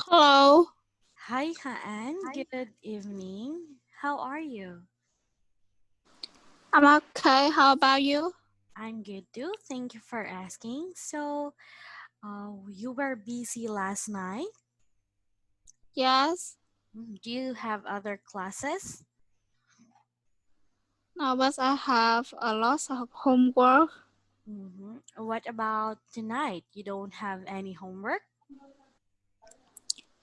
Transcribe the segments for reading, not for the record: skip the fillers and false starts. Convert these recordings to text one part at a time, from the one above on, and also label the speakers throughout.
Speaker 1: Hello,
Speaker 2: Hi, Haan. Good evening. How are you?
Speaker 1: I'm okay. How about you?
Speaker 2: I'm good too. Thank you for asking. So, you were busy last night.
Speaker 1: Yes,
Speaker 2: Do you have other classes?
Speaker 1: no, but I have a lot of homework.
Speaker 2: What about tonight? You don't have any homework?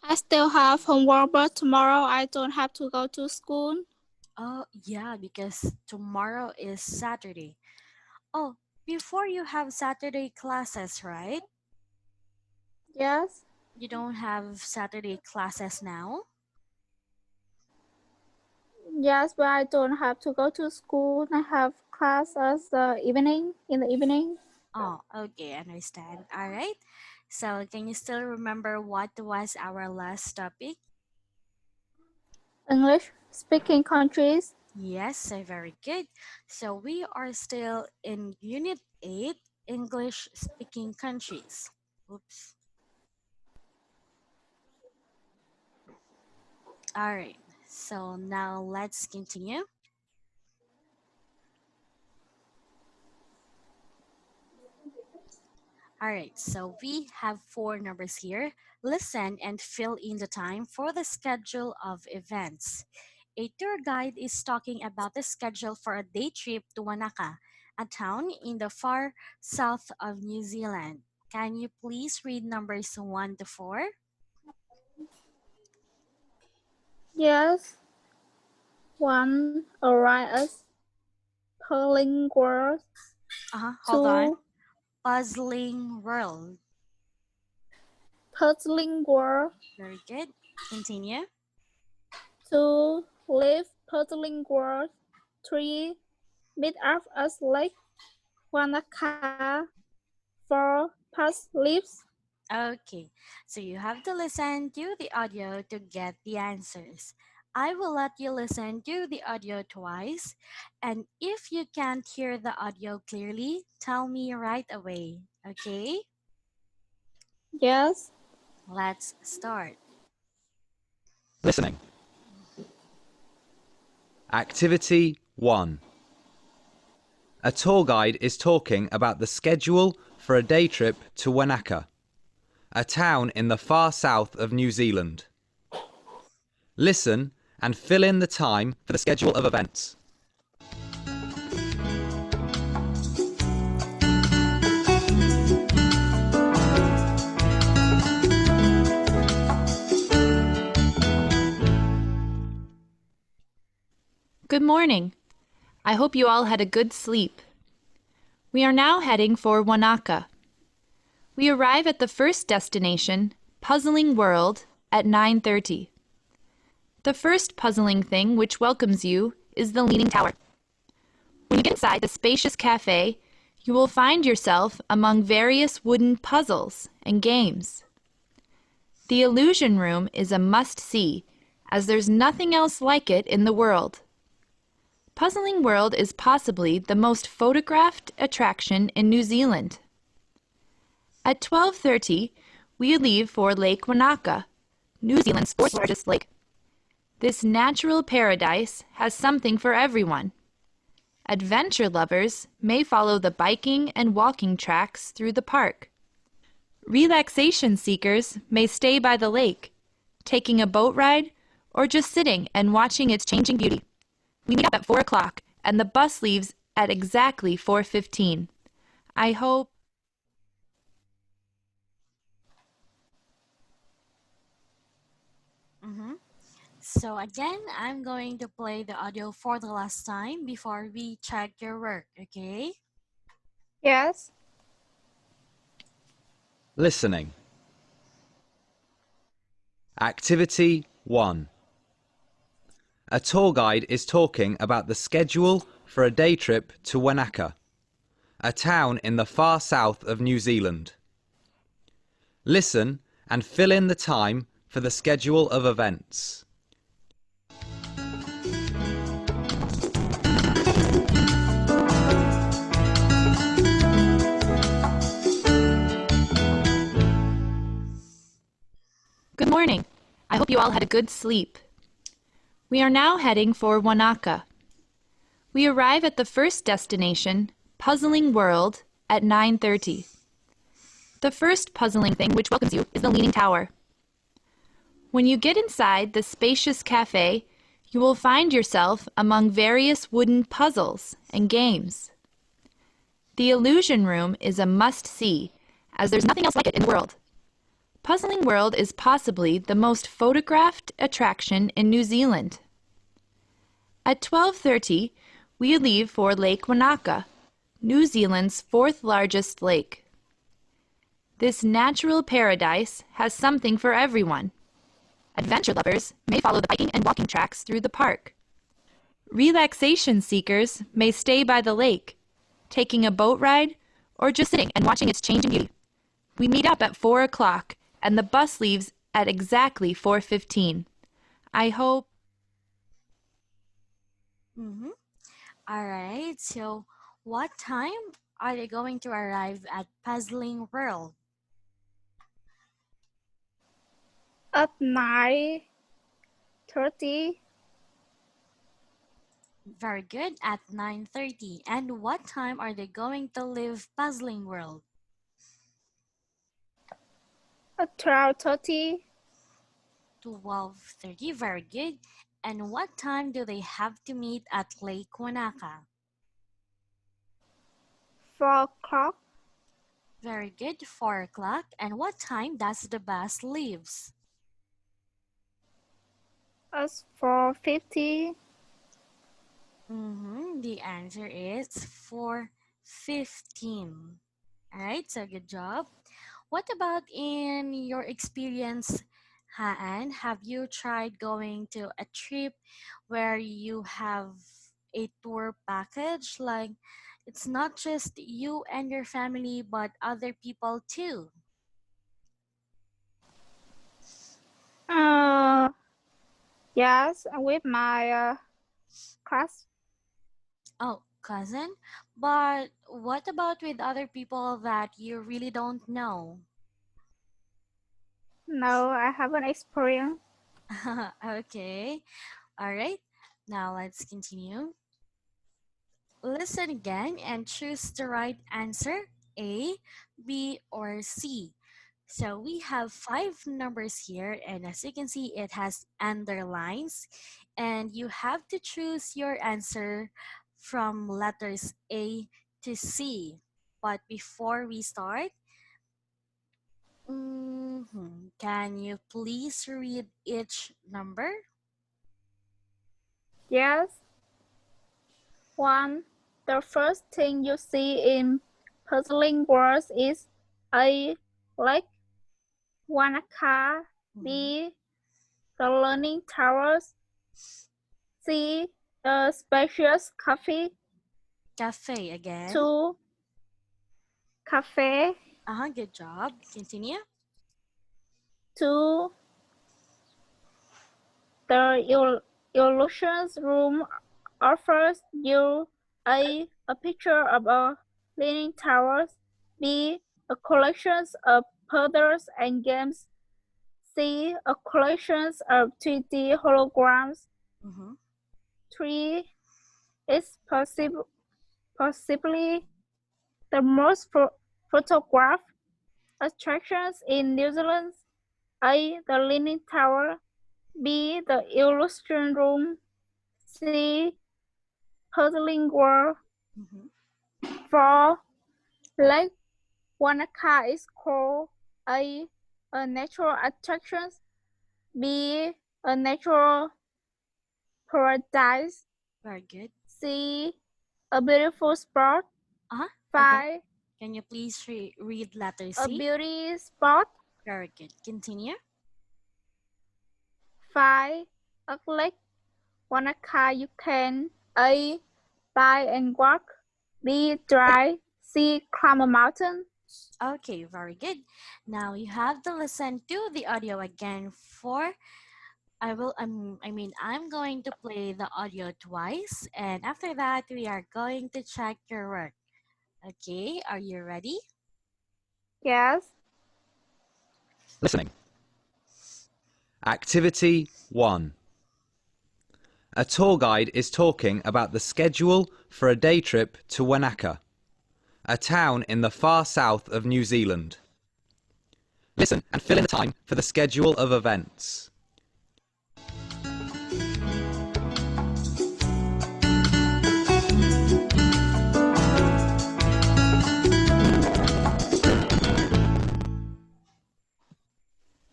Speaker 1: I still have homework, but tomorrow I don't have to go to school.
Speaker 2: Oh, yeah, because tomorrow is Saturday. Oh, before you have Saturday classes, right?
Speaker 1: Yes,
Speaker 2: You don't have Saturday classes now?
Speaker 1: yes, but I don't have to go to school. I have class as the evening in the evening.
Speaker 2: Oh, okay, understand. All right. So, can you still remember what was our last topic?
Speaker 1: English speaking countries.
Speaker 2: Yes, so very good. So, we are still in Unit 8, English speaking countries. Oops. All right. So, now let's continue. All right, so we have four numbers here. Listen and fill in the time for the schedule of events. A tour guide is talking about the schedule for a day trip to Wanaka, a town in the far south of New Zealand. Can you please read numbers 1 to 4?
Speaker 1: Yes, one arrives Perling world.
Speaker 2: Hold on.
Speaker 1: Two
Speaker 2: Puzzling world.
Speaker 1: puzzling world.
Speaker 2: Very good. Continue.
Speaker 1: Two live puzzling world. Three meet up us Lake Wanaka for past lives.
Speaker 2: Okay, so you have to listen to the audio to get the answers. I will let you listen to the audio twice, and if you can't hear the audio clearly, tell me right away. Okay,
Speaker 1: Yes,
Speaker 2: let's start.
Speaker 3: Listening. Activity 1. A tour guide is talking about the schedule for a day trip to Wanaka, a town in the far south of New Zealand. Listen and fill in the time for the schedule of events.
Speaker 4: Good morning. I hope you all had a good sleep. We are now heading for Wanaka. We arrive at the first destination, Puzzling World, at 9:30. The first puzzling thing which welcomes you is the Leaning Tower. When you get inside the spacious cafe, you will find yourself among various wooden puzzles and games. The Illusion Room is a must-see, as there's nothing else like it in the world. Puzzling World is possibly the most photographed attraction in New Zealand. At 12:30, we leave for Lake Wanaka, New Zealand's fourth largest lake. This natural paradise has something for everyone. Adventure lovers may follow the biking and walking tracks through the park. Relaxation seekers may stay by the lake, taking a boat ride, or just sitting and watching its changing beauty. We meet up at 4 o'clock, and the bus leaves at exactly 4:15. I hope...
Speaker 2: So, again, I'm going to play the audio for the last time before we check your work, okay?
Speaker 1: yes,
Speaker 3: Listening. Activity 1. A tour guide is talking about the schedule for a day trip to Wanaka, a town in the far south of New Zealand. Listen and fill in the time for the schedule of events.
Speaker 4: Good morning. hope you all had a good sleep. We are now heading for Wanaka. We arrive at the first destination, Puzzling World, at 9:30. The first puzzling thing which welcomes you is the Leaning Tower. When you get inside the spacious cafe, you will find yourself among various wooden puzzles and games. The Illusion Room is a must-see, as there's nothing else like it in the world. Puzzling World is possibly the most photographed attraction in New Zealand. At 12:30, we leave for Lake Wanaka, New Zealand's fourth largest lake. This natural paradise has something for everyone. Adventure lovers may follow the biking and walking tracks through the park. Relaxation seekers may stay by the lake, taking a boat ride, or just sitting and watching its changing beauty. We meet up at 4 o'clock, and the bus leaves at exactly 4:15. I hope...
Speaker 2: Mm-hmm. All right. So, what time are they going to arrive at Puzzling World?
Speaker 1: At 9:30.
Speaker 2: Very good. At 9:30. And what time are they going to leave Puzzling World?
Speaker 1: At 12:30.
Speaker 2: 12:30. Very good. And what time do they have to meet at Lake Wanaka?
Speaker 1: 4 o'clock.
Speaker 2: Very good. 4 o'clock. And what time does the bus leaves?
Speaker 1: At 4:50.
Speaker 2: The answer is 4:15. All right, so good job. What about in your experience, Haan? Have you tried going to a trip where you have a tour package? Like, it's not just you and your family, but other people too.
Speaker 1: Uh, yes, with my class.
Speaker 2: Oh, cousin? But what about with other people that you really don't know?
Speaker 1: No, I haven't experienced.
Speaker 2: Okay. All right. Now let's continue. Listen again and choose the right answer A, B, or C. So we have five numbers here, and as you can see, it has underlines, and you have to choose your answer from letters A to C. But before we start, can you please read each number?
Speaker 1: Yes. 1. The first thing you see in puzzling words is A. Lake, Wanaka.
Speaker 2: Mhm.
Speaker 1: B. The leaning towers. C. The spacious cafe.
Speaker 2: Cafe again.
Speaker 1: 2. Cafe.
Speaker 2: Good job. Continue.
Speaker 1: 2. The illusions room offers you a picture of a leaning towers. B. A collection of puzzles and games. C. A collection of 3D holograms.
Speaker 2: Mm-hmm.
Speaker 1: 3. Is possibly the most photographed attractions in New Zealand. A. The Leaning Tower. B. The Illustration Room. C. Puzzling World.
Speaker 2: Mm-hmm.
Speaker 1: 4. Lake Wanaka is called a natural attraction. B. A natural paradise.
Speaker 2: Very good.
Speaker 1: C. A beautiful spot.
Speaker 2: Again,
Speaker 1: 5.
Speaker 2: can you please read letter
Speaker 1: A
Speaker 2: C?
Speaker 1: beauty spot.
Speaker 2: Very good. Continue.
Speaker 1: 5. A lake Wanaka you can A. Buy and walk. B. Drive. C. Climb a mountain.
Speaker 2: Okay, very good. Now you have to listen to the audio again for I'm going to play the audio twice, and after that we are going to check your work. Okay, are you ready?
Speaker 1: Yes.
Speaker 3: Listening. Activity 1. A tour guide is talking about the schedule for a day trip to Wanaka, a town in the far south of New Zealand. Listen and fill in the time for the schedule of events.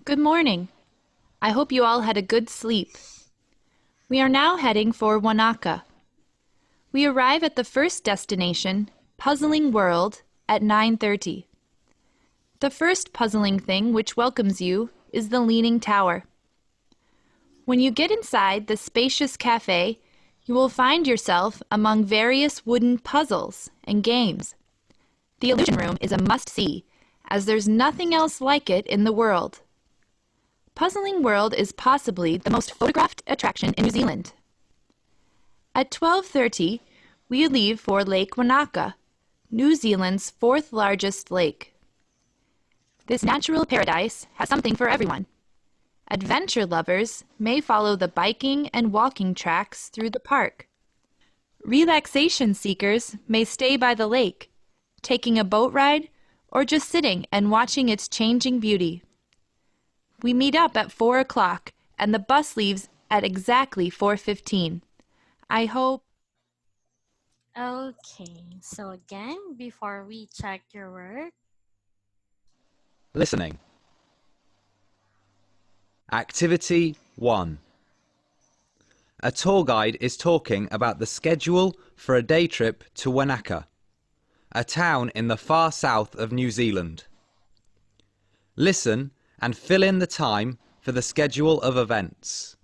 Speaker 4: Good morning. I hope you all had a good sleep. We are now heading for Wanaka. We arrive at the first destination, Puzzling World, at 9:30. The first puzzling thing which welcomes you is the Leaning Tower. When you get inside the spacious cafe, you will find yourself among various wooden puzzles and games. The Illusion Room is a must-see, as there's nothing else like it in the world. Puzzling World is possibly the most photographed attraction in New Zealand. At 12:30, we leave for Lake Wanaka, New Zealand's fourth largest lake. This natural paradise has something for everyone. Adventure lovers may follow the biking and walking tracks through the park. Relaxation seekers may stay by the lake, taking a boat ride or just sitting and watching its changing beauty. We meet up at 4 o'clock and the bus leaves at exactly 4:15. I hope...
Speaker 2: Okay, so again, before we check your work,
Speaker 3: Listening. Activity 1. A tour guide is talking about the schedule for a day trip to Wanaka, a town in the far south of New Zealand. Listen and fill in the time for the schedule of events.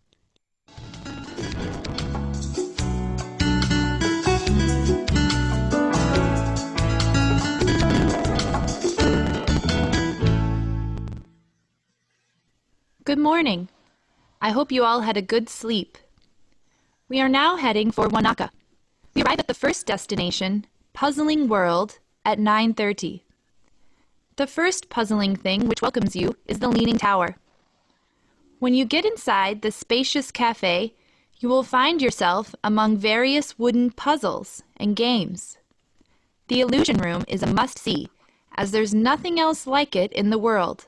Speaker 4: Good morning. I hope you all had a good sleep. We are now heading for Wanaka. We arrive at the first destination, Puzzling World, at 9:30. The first puzzling thing which welcomes you is the Leaning Tower. When you get inside the spacious cafe, you will find yourself among various wooden puzzles and games. The Illusion Room is a must-see, as there's nothing else like it in the world.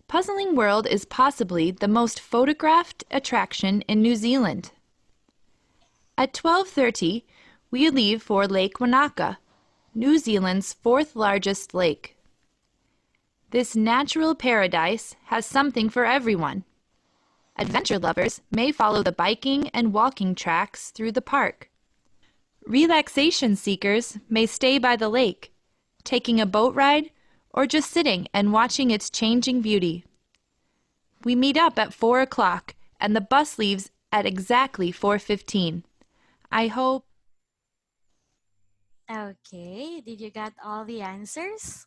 Speaker 4: Puzzling World is possibly the most photographed attraction in New Zealand. At 12:30, we leave for Lake Wanaka, New Zealand's fourth largest lake. This natural paradise has something for everyone. Adventure lovers may follow the biking and walking tracks through the park. Relaxation seekers may stay by the lake, taking a boat ride or just sitting and watching its changing beauty. We meet up at 4 o'clock and the bus leaves at exactly 4:15. I hope...
Speaker 2: okay, did you get all the answers?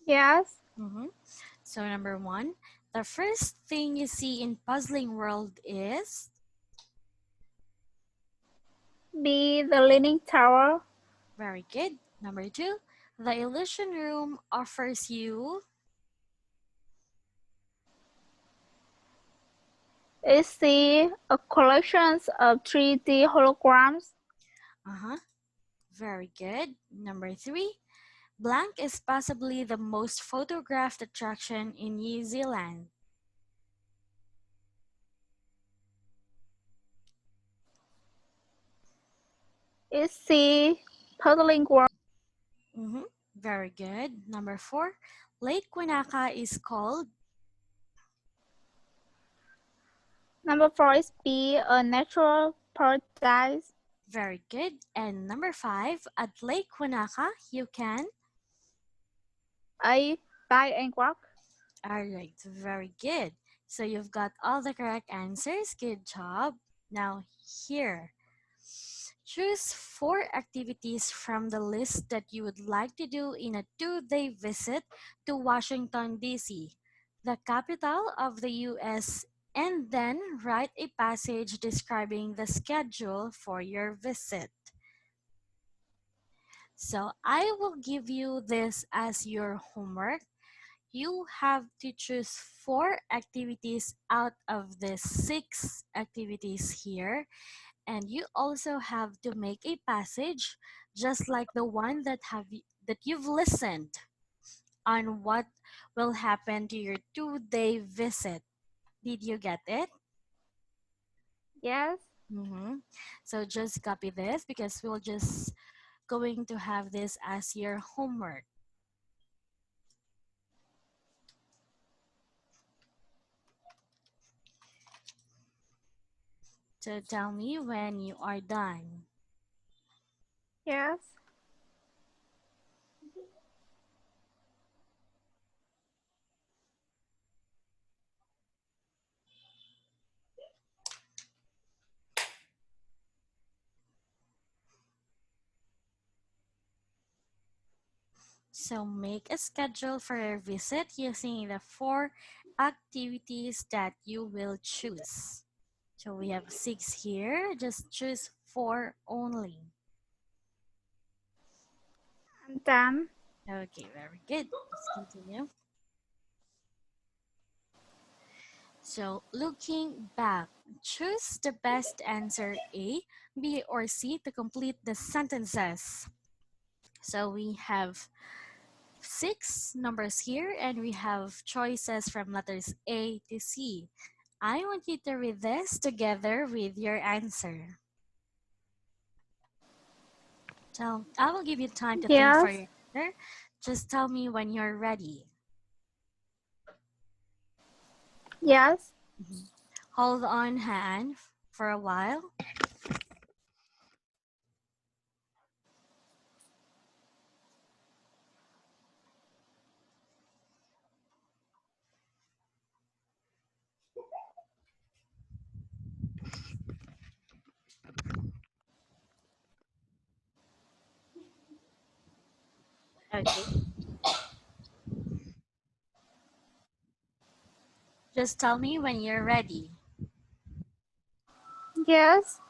Speaker 1: Yes.
Speaker 2: So number 1, the first thing you see in Puzzling World is
Speaker 1: B. The Leaning Tower.
Speaker 2: very good. Number 2, the Illusion Room offers you
Speaker 1: Is C. A collection of 3D holograms.
Speaker 2: very good. Number 3, Blank is possibly the most photographed attraction in New Zealand.
Speaker 1: Is C. Puzzling World.
Speaker 2: Very good. Number 4, Lake Wanaka is called
Speaker 1: Number 4 is B. A natural paradise.
Speaker 2: very good. And number 5, at Lake Wanaka, you can
Speaker 1: A. Buy and walk.
Speaker 2: Alright, very good. So you've got all the correct answers. Good job. Now here, choose 4 activities from the list that you would like to do in a 2-day visit to Washington, D.C., the capital of the U.S., and then write a passage describing the schedule for your visit. So I will give you this as your homework. You have to choose 4 activities out of the 6 activities here, and you also have to make a passage just like the one that you've listened on what will happen to your 2-day visit. Did you get it?
Speaker 1: Yes.
Speaker 2: So just copy this because we'll just going to have this as your homework. So tell me when you are done.
Speaker 1: Yes.
Speaker 2: So make a schedule for your visit using the 4 activities that you will choose. So we have 6 here, just choose 4 only.
Speaker 1: I'm done.
Speaker 2: Okay, very good. Let's continue. So looking back, choose the best answer A, B, or C to complete the sentences. So we have 6 numbers here and we have choices from letters A to C. I want you to read this together with your answer. So I will give you time to think for
Speaker 1: Yes.
Speaker 2: your answer. Just tell me when you're ready.
Speaker 1: Yes.
Speaker 2: Hold on hand for a while. Okay. Just tell me when you're ready.
Speaker 1: Yes.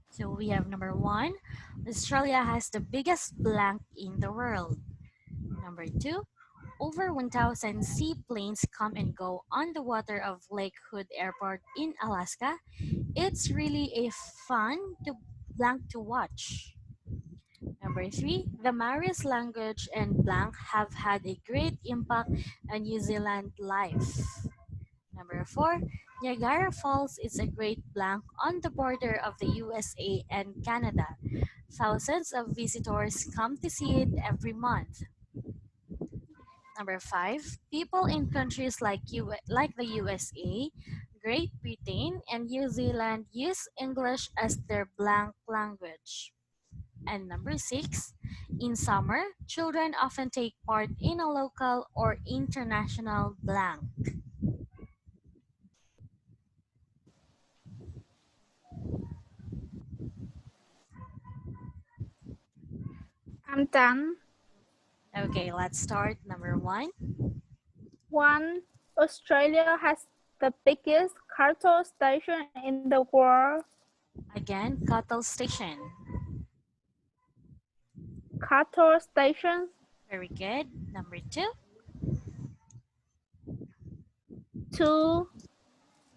Speaker 2: So we have number 1, Australia has the biggest blank in the world. Number 2, over 1,000 seaplanes come and go on the water of Lake Hood Airport in Alaska. It's really a fun to blank to watch. Number 3, the Maoris language and blank have had a great impact on New Zealand life. Number 4, Niagara Falls is a great blank on the border of the USA and Canada. Thousands of visitors come to see it every month. Number 5, people in countries like the USA, Great Britain, and New Zealand use English as their blank language. And number 6, in summer, children often take part in a local or international blank.
Speaker 1: I'm done.
Speaker 2: Okay, let's start. Number 1.
Speaker 1: 1. Australia has the biggest cattle station in the world.
Speaker 2: Again, cattle station.
Speaker 1: Cattle stations.
Speaker 2: Very good. Number 2.
Speaker 1: 2.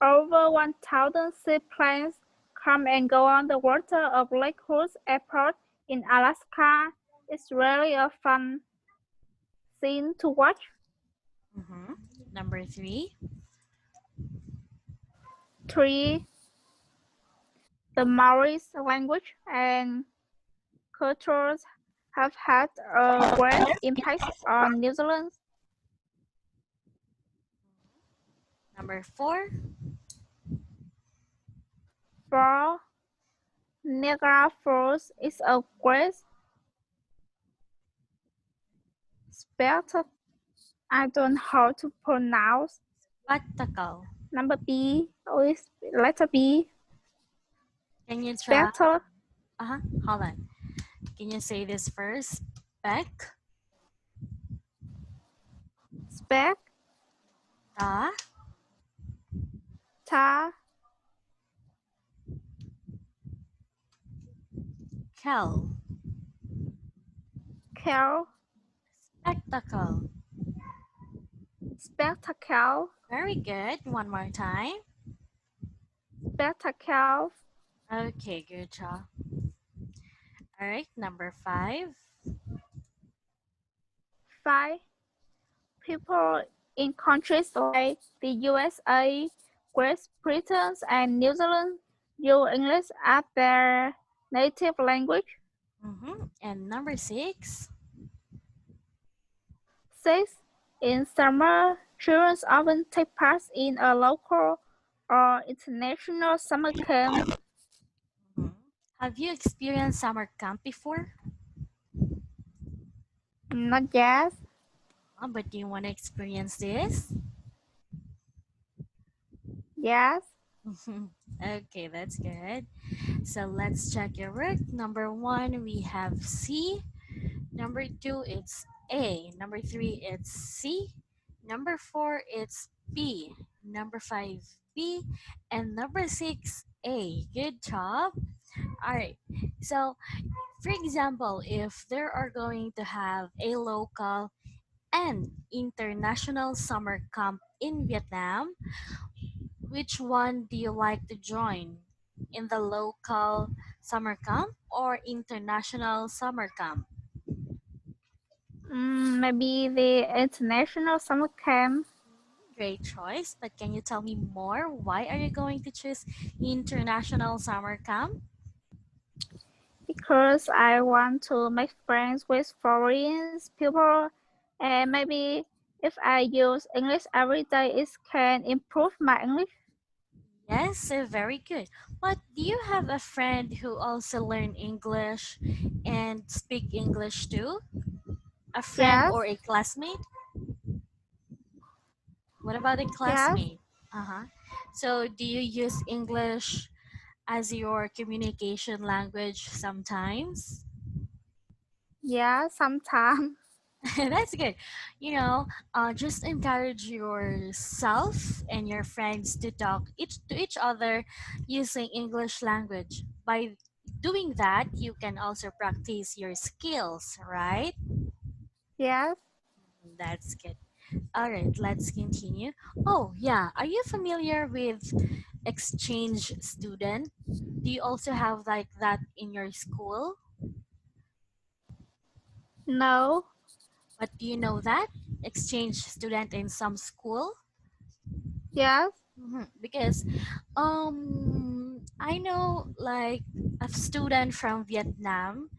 Speaker 1: Over 1,000 seaplanes come and go on the water of Lake Hood Airport in Alaska. It's really a fun scene to watch.
Speaker 2: Number 3.
Speaker 1: 3. The Maoris language and cultures have had a great impact on New Zealand.
Speaker 2: Number 4.
Speaker 1: 4. Niagara Falls is a great spectacle. I don't know how to pronounce.
Speaker 2: Spectacle.
Speaker 1: Number B is letter B.
Speaker 2: Can you try?
Speaker 1: Spectacle.
Speaker 2: Hold on. Can you say this first?
Speaker 1: Spec.
Speaker 2: Ta.
Speaker 1: Ta.
Speaker 2: spectacle,
Speaker 1: Cal,
Speaker 2: spectacle.
Speaker 1: spectacle,
Speaker 2: Very good. One more time.
Speaker 1: spectacle.
Speaker 2: Okay, good job. All right, number five.
Speaker 1: 5. People in countries like the USA, Great Britain, and New Zealand use English as their native language.
Speaker 2: And number six.
Speaker 1: 6. In summer, children often take part in a local or international summer camp.
Speaker 2: Mhm. Have you experienced summer camp before?
Speaker 1: Not yet.
Speaker 2: But do you want to experience this?
Speaker 1: Yes,
Speaker 2: Okay, that's good. So let's check your work. Number one, we have C. Number two, it's A. Number three, it's C. Number four, it's B. Number five, B. And number six, A. Good job. All right. So, for example, if there are going to have a local and international summer camp in Vietnam, which one do you like to join? In the local summer camp or international summer camp?
Speaker 1: maybe the international summer camp
Speaker 2: Great choice, but can you tell me more? Why are you going to choose international summer camp?
Speaker 1: because I want to make friends with foreign people and maybe if I use English every day, it can improve my English.
Speaker 2: Yes, very good. But do you have a friend who also learn English and speak English too? A friend
Speaker 1: Yes,
Speaker 2: or a classmate? What about a
Speaker 1: yes,
Speaker 2: classmate? Uh-huh. So do you use English as your communication language sometimes?
Speaker 1: yeah, sometimes.
Speaker 2: That's good. Just encourage yourself and your friends to talk each other using English language. By doing that, you can also practice your skills, right?
Speaker 1: Yes,
Speaker 2: That's good. All right, let's continue. Oh, yeah. Are you familiar with exchange student? Do you also have like that in your school?
Speaker 1: no,
Speaker 2: But do you know that exchange student in some school?
Speaker 1: yes,
Speaker 2: Because I know like a student from Vietnam,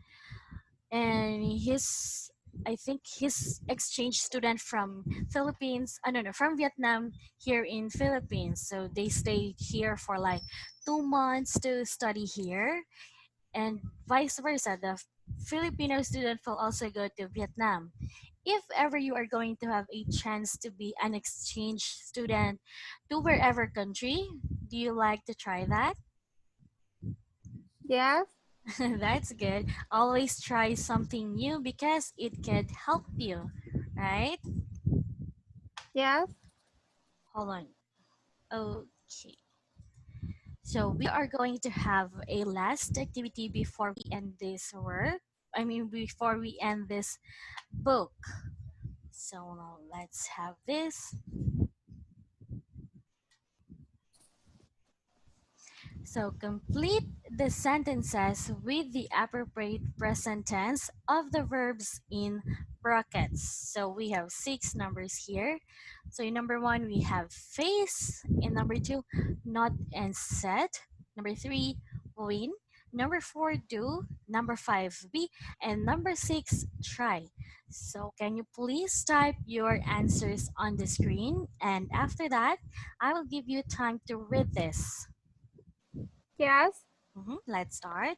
Speaker 2: and he's, I think he's exchange student from Philippines. I don't know, from Vietnam here in Philippines. So they stayed here for like 2 months to study here, and vice versa. The Filipino student will also go to Vietnam. If ever you are going to have a chance to be an exchange student to wherever country, do you like to try that?
Speaker 1: yes,
Speaker 2: That's good. Always try something new because it could help you, right?
Speaker 1: yes,
Speaker 2: Hold on. Okay. So we are going to have a last activity before we end this work. I mean, before we end this book. So now let's have this. So complete the sentences with the appropriate present tense of the verbs in brackets. So we have six numbers here. So in number one, we have face. In number two, not and set. Number three, win. Number four, do. Number five, be. And number six, try. So can you please type your answers on the screen? And after that, I will give you time to read this.
Speaker 1: yes,
Speaker 2: Let's start.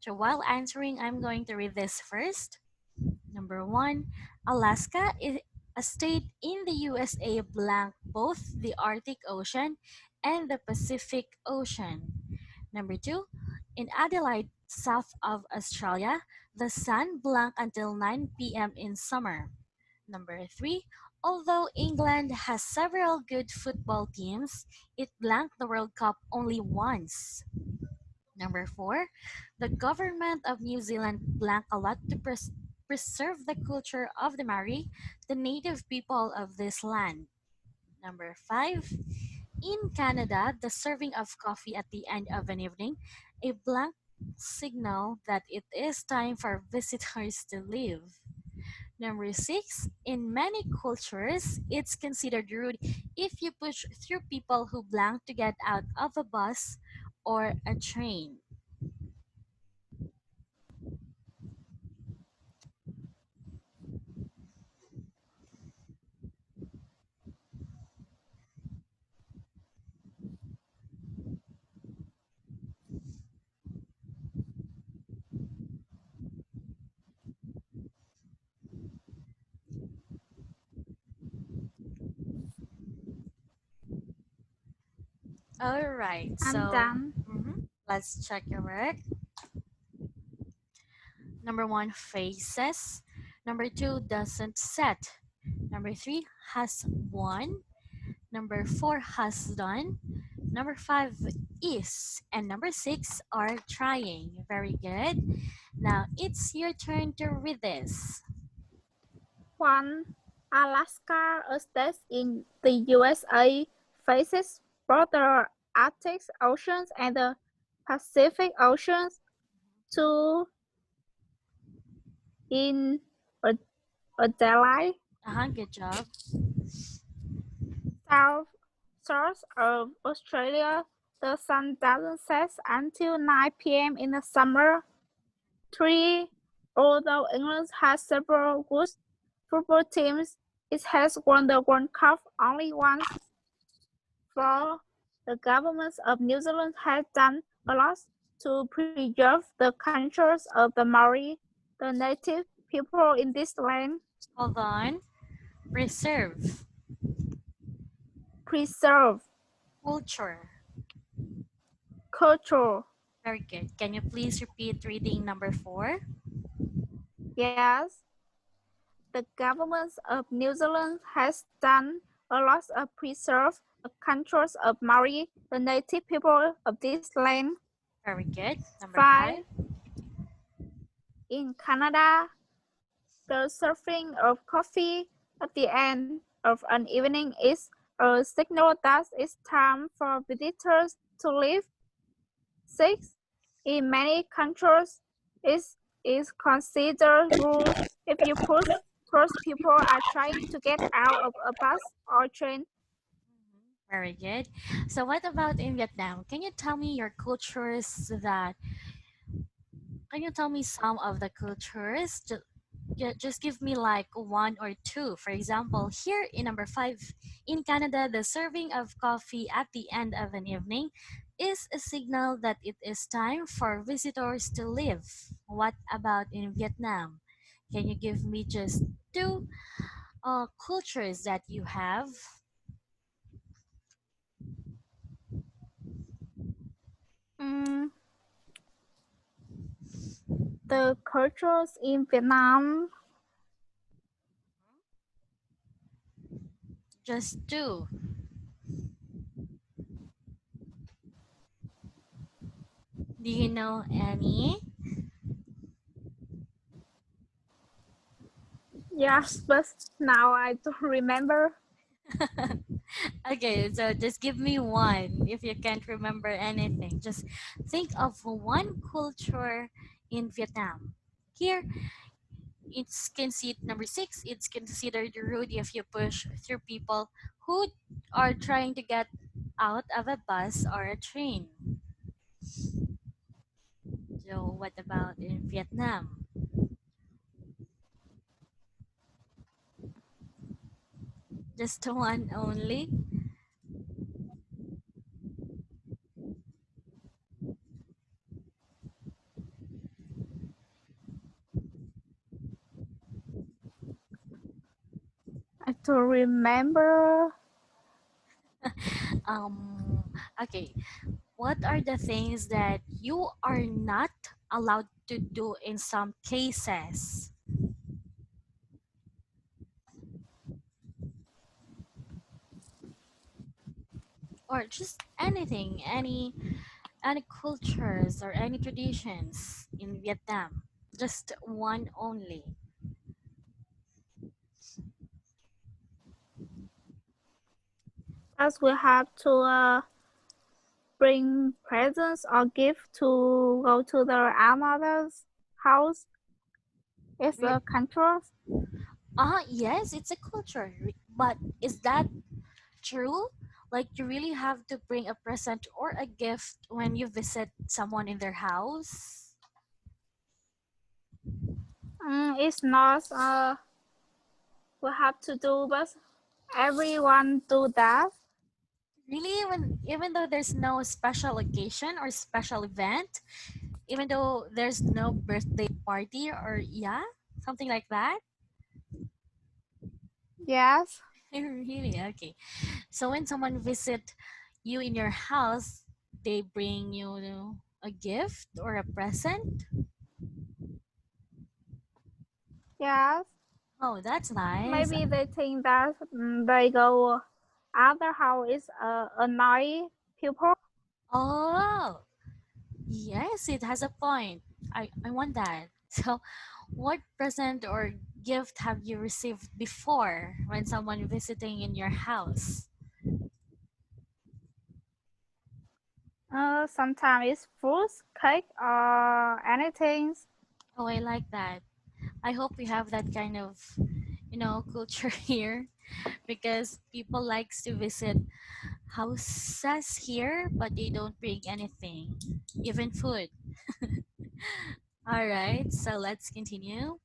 Speaker 2: So while answering, I'm going to read this first. Number one, Alaska is a state in the USA blank both the Arctic Ocean and the Pacific Ocean. Number two, in Adelaide, south of Australia, the sun blank until 9 p.m. in summer. Number three, although England has several good football teams, it blanked the World Cup only once. Number four, the government of New Zealand blank a lot to preserve the culture of the Maori, the native people of this land. Number five, in Canada, the serving of coffee at the end of an evening, a blank signal that it is time for visitors to leave. Number six, in many cultures, it's considered rude if you push through people who blank to get out of a bus or a train. All right,
Speaker 1: I'm
Speaker 2: so
Speaker 1: done.
Speaker 2: let's check your work. Number one, faces. Number two, doesn't set. Number three, has won. Number four, has done. Number five, is. And number six, are trying. Very good. Now it's your turn to read this.
Speaker 1: 1. Alaska, a state in the USA, faces both the Arctic Ocean and the Pacific Oceans. 2. In Adelaide,
Speaker 2: Good job.
Speaker 1: south south of Australia, the sun doesn't set until 9 p.m. in the summer. 3. Although England has several good football teams, it has won the World Cup only once. 4. The government of New Zealand has done a lot to preserve the cultures of the Maori, the native people in this land.
Speaker 2: Hold on. Preserve.
Speaker 1: Preserve
Speaker 2: Culture.
Speaker 1: culture.
Speaker 2: Very good. Can you please repeat reading number four?
Speaker 1: Yes, the government of New Zealand has done a lot to preserve the cultures of Maori, the native people of this land.
Speaker 2: Very good. Number
Speaker 1: 5.
Speaker 2: five.
Speaker 1: In Canada, the serving of coffee at the end of an evening is a signal that it's time for visitors to leave. 6. In many countries, it is considered rude if you push towards people are trying to get out of a bus or train.
Speaker 2: Very good. So what about in Vietnam? Can you tell me some of the cultures? Just give me like one or two. For example, here in number five, in Canada, the serving of coffee at the end of an evening is a signal that it is time for visitors to leave. What about in Vietnam? Can you give me just two cultures that you have?
Speaker 1: Mm, the cultures in Vietnam,
Speaker 2: Just two. Do you know any?
Speaker 1: yes, but now I don't remember.
Speaker 2: Okay, so just give me one if you can't remember anything. Just think of one culture in Vietnam. Here, it's considered number six. It's considered rude if you push through people who are trying to get out of a bus or a train. So, what about in Vietnam? Just one only?
Speaker 1: I don't remember.
Speaker 2: Um, okay, what are the things that you are not allowed to do in some cases? Or just anything, any Any cultures or any traditions in Vietnam? Just one only.
Speaker 1: As we have to bring presents or gift to go to the another's house. It's
Speaker 2: Re-
Speaker 1: a culture.
Speaker 2: yes, it's a culture. But is that true? Like you really have to bring a present or a gift when you visit someone in their house?
Speaker 1: It's not we have to do, but everyone do that.
Speaker 2: Really, even though there's no special occasion or special event, even though there's no birthday party or yeah, something like that.
Speaker 1: Yes,
Speaker 2: Really, okay. So when someone visit you in your house, they bring you a gift or a present.
Speaker 1: yes.
Speaker 2: Oh, that's nice.
Speaker 1: Maybe they think that they go other house is annoy people.
Speaker 2: Oh, yes, it has a point. I want that. So, what present or gift have you received before when someone visiting in your house?
Speaker 1: Sometimes it's fruits, cake, or anything.
Speaker 2: Oh, I like that. I hope we have that kind of, culture here because people likes to visit houses here, but they don't bring anything, even food. All right, so let's continue.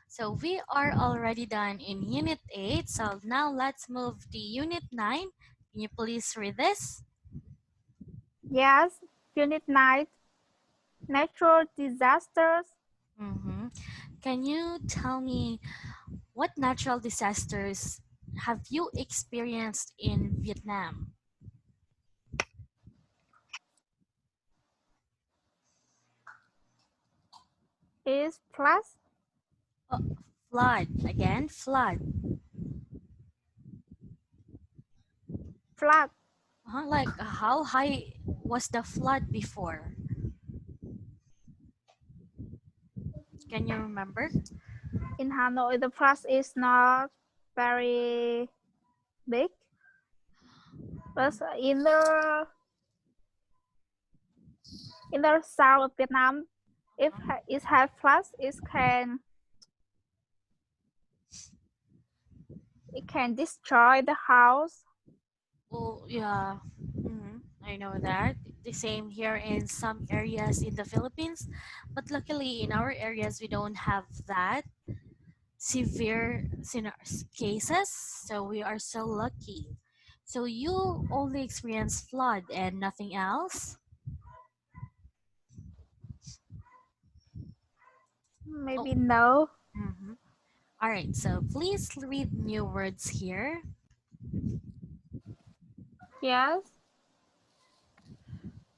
Speaker 2: So we are already done in Unit 8. So now let's move to Unit 9. Can you please read this?
Speaker 1: Yes, unit night, natural disasters.
Speaker 2: Mm-hmm. Can you tell me what natural disasters have you experienced in Vietnam?
Speaker 1: Is plus
Speaker 2: Oh, flood. Again, flood.
Speaker 1: flood
Speaker 2: Like how high was the flood before? Can you remember?
Speaker 1: in Hanoi. The flood is not very big, but in the south of Vietnam, if it has floods, it can destroy the house.
Speaker 2: Oh, yeah. I know that. The same here in some areas in the Philippines. But luckily, in our areas, we don't have that severe cases. So we are so lucky. So you only experience flood and nothing else? Oh,
Speaker 1: Maybe no.
Speaker 2: mm-hmm. All right. So please read new words here.
Speaker 1: Yes,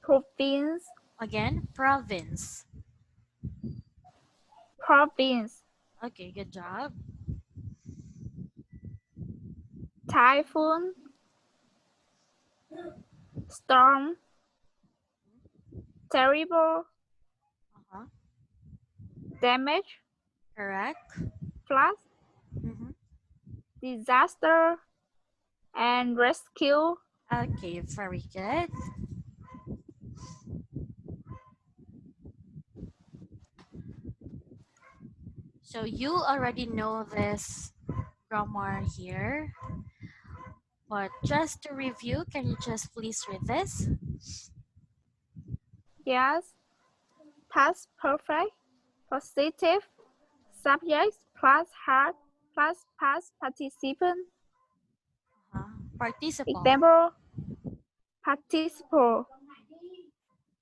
Speaker 1: province,
Speaker 2: Again, province.
Speaker 1: province,
Speaker 2: Okay, good job.
Speaker 1: typhoon, storm, terrible,
Speaker 2: Uh-huh.
Speaker 1: damage,
Speaker 2: Correct.
Speaker 1: flood,
Speaker 2: Mm-hmm.
Speaker 1: disaster, and rescue.
Speaker 2: Okay, very good. So you already know this grammar here, but just to review, can you just please read this?
Speaker 1: Yes, past perfect, positive, subject plus had plus past participant.
Speaker 2: Uh, Participle.
Speaker 1: Example, participle.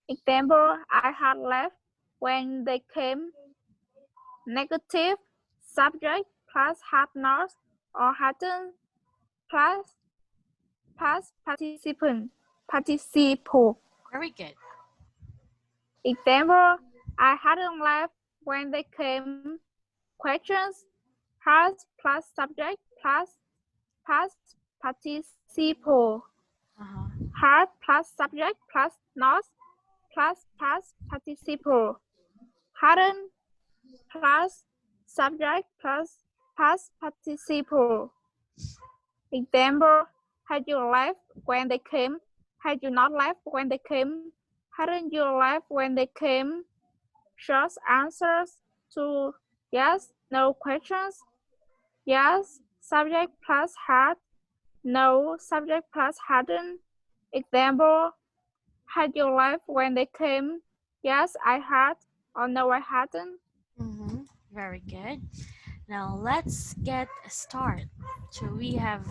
Speaker 1: Example, I had left when they came. Negative, subject plus had not or hadn't plus past participant. Participle.
Speaker 2: Very good.
Speaker 1: Example, I hadn't left when they came. Questions, has plus subject plus past participle.
Speaker 2: Uh-huh.
Speaker 1: Had plus subject plus not plus past participle. Hadn't plus subject plus past participle. Example, had you left when they came? Had you not left when they came? Hadn't you left when they came? Short answers to yes, no questions. Yes, subject plus had. No, subject plus hadn't. Example, had you left when they came? Yes, I had. Or no, I hadn't.
Speaker 2: Very good. Now let's get started. So we have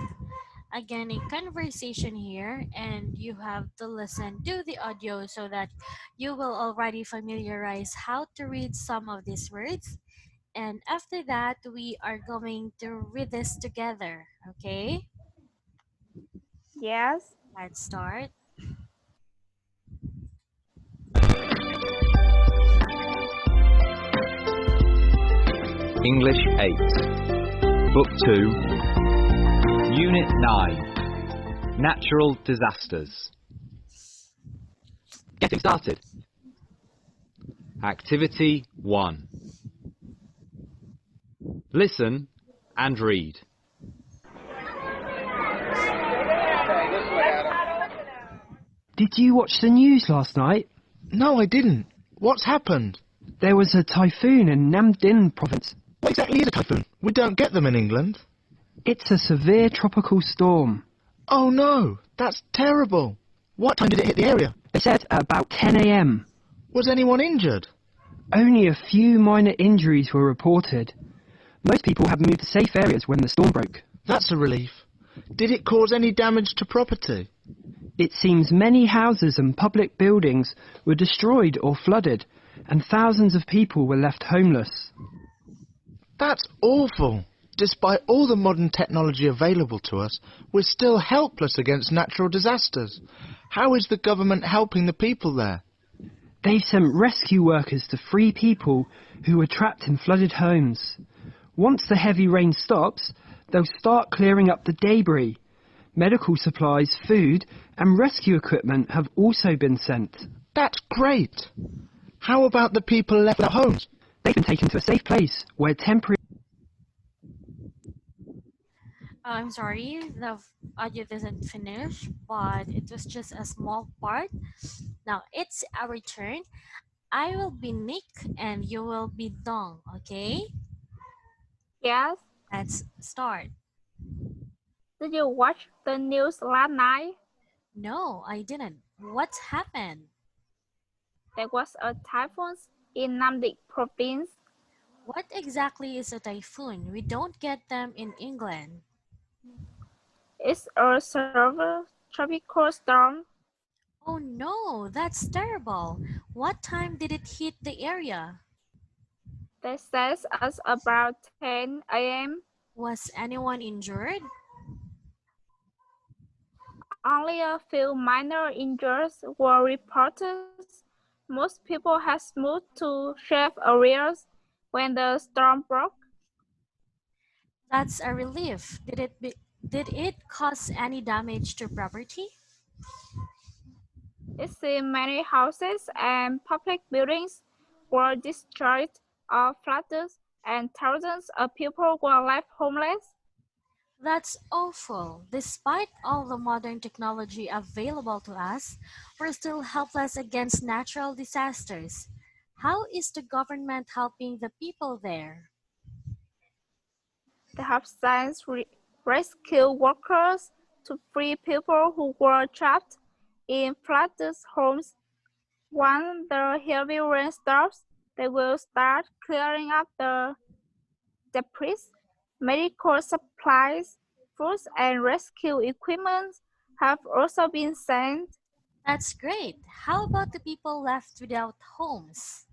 Speaker 2: again a conversation here, and you have to listen to the audio so that you will already familiarize how to read some of these words. And after that, we are going to read this together. Okay,
Speaker 1: Yes.
Speaker 2: let's start.
Speaker 3: English 8, Book 2, Unit 9, Natural Disasters. Getting started. Activity 1. Listen and read.
Speaker 5: Did you watch the news last night?
Speaker 6: No, I didn't. What's happened?
Speaker 5: There was a typhoon in Nam Dinh province.
Speaker 6: What exactly is a typhoon? We don't get them in England.
Speaker 5: It's a severe tropical storm.
Speaker 6: Oh no, that's terrible. What time did it hit the area?
Speaker 5: They said at about 10 a.m.
Speaker 6: Was anyone injured?
Speaker 5: Only a few minor injuries were reported. Most people have moved to safe areas when the storm broke.
Speaker 6: That's a relief. Did it cause any damage to property?
Speaker 5: It seems many houses and public buildings were destroyed or flooded, and thousands of people were left homeless.
Speaker 6: That's awful. Despite all the modern technology available to us, we're still helpless against natural disasters. How is the government helping the people there?
Speaker 5: They've sent rescue workers to free people who were trapped in flooded homes. Once the heavy rain stops, they'll start clearing up the debris. Medical supplies, food, and rescue equipment have also been sent.
Speaker 6: That's great. How about the people left without homes?
Speaker 5: They've been taken to a safe place where temporary...
Speaker 2: I'm sorry, the audio doesn't finish, but it was just a small part. Now it's our turn. I will be Nick and you will be Dong, okay?
Speaker 1: Yes.
Speaker 2: Let's start.
Speaker 1: Did you watch the news last night?
Speaker 2: No, I didn't. What happened?
Speaker 1: There was a typhoon in Nam Dinh province.
Speaker 2: What exactly is a typhoon? We don't get them in England.
Speaker 1: It's a severe tropical storm.
Speaker 2: Oh no, that's terrible. What time did it hit the area?
Speaker 1: They says at about 10 a.m.
Speaker 2: Was anyone injured?
Speaker 1: Only a few minor injuries were reported. Most people had moved to safe areas when the storm broke.
Speaker 2: That's a relief. Did it cause any damage to property?
Speaker 1: It seems many houses and public buildings were destroyed or flooded, and thousands of people were left homeless.
Speaker 2: That's awful. Despite all the modern technology available to us, we're still helpless against natural disasters. How is the government helping the people there?
Speaker 1: They have sent rescue workers to free people who were trapped in flooded homes. Once the heavy rain stops, they will start clearing up the debris. Medical supplies, food, and rescue equipment have also been sent.
Speaker 2: That's great. How about the people left without homes?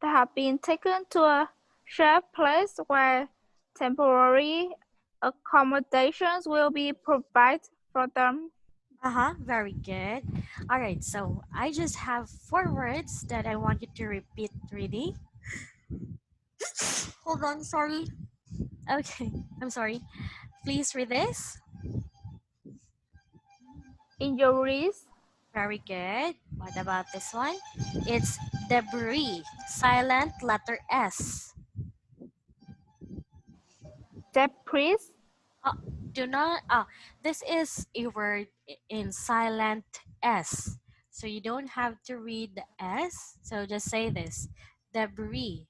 Speaker 1: They have been taken to a safe place where temporary accommodations will be provided for them.
Speaker 2: Very good. All right, so I just have 4 words that I want you to repeat reading. Hold on, sorry. Okay, I'm sorry. Please read this.
Speaker 1: Injuries.
Speaker 2: Very good. What about this one? It's debris. Silent letter S.
Speaker 1: Debris.
Speaker 2: Oh, do not. Oh, this is a word in silent S. So you don't have to read the S. So just say this debris.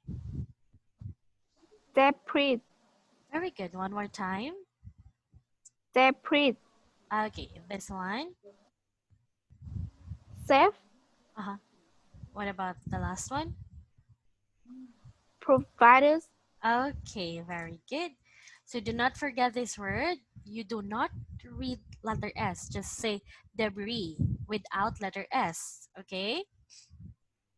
Speaker 1: Debris.
Speaker 2: Very good. One more time.
Speaker 1: Debris.
Speaker 2: Okay, this one.
Speaker 1: Safe.
Speaker 2: Uh huh. What about the last one?
Speaker 1: Providers.
Speaker 2: Okay, very good. So do not forget this word. You do not read letter S. Just say debris without letter S. Okay?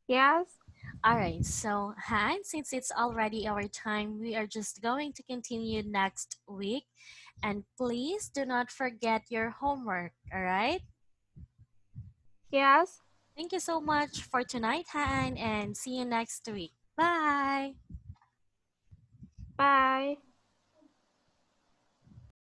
Speaker 1: Yes.
Speaker 2: All right. So, Han, since it's already our time, we are just going to continue next week. And please do not forget your homework. All right?
Speaker 1: Yes.
Speaker 2: Thank you so much for tonight, Han, and see you next week. Bye.
Speaker 1: Bye.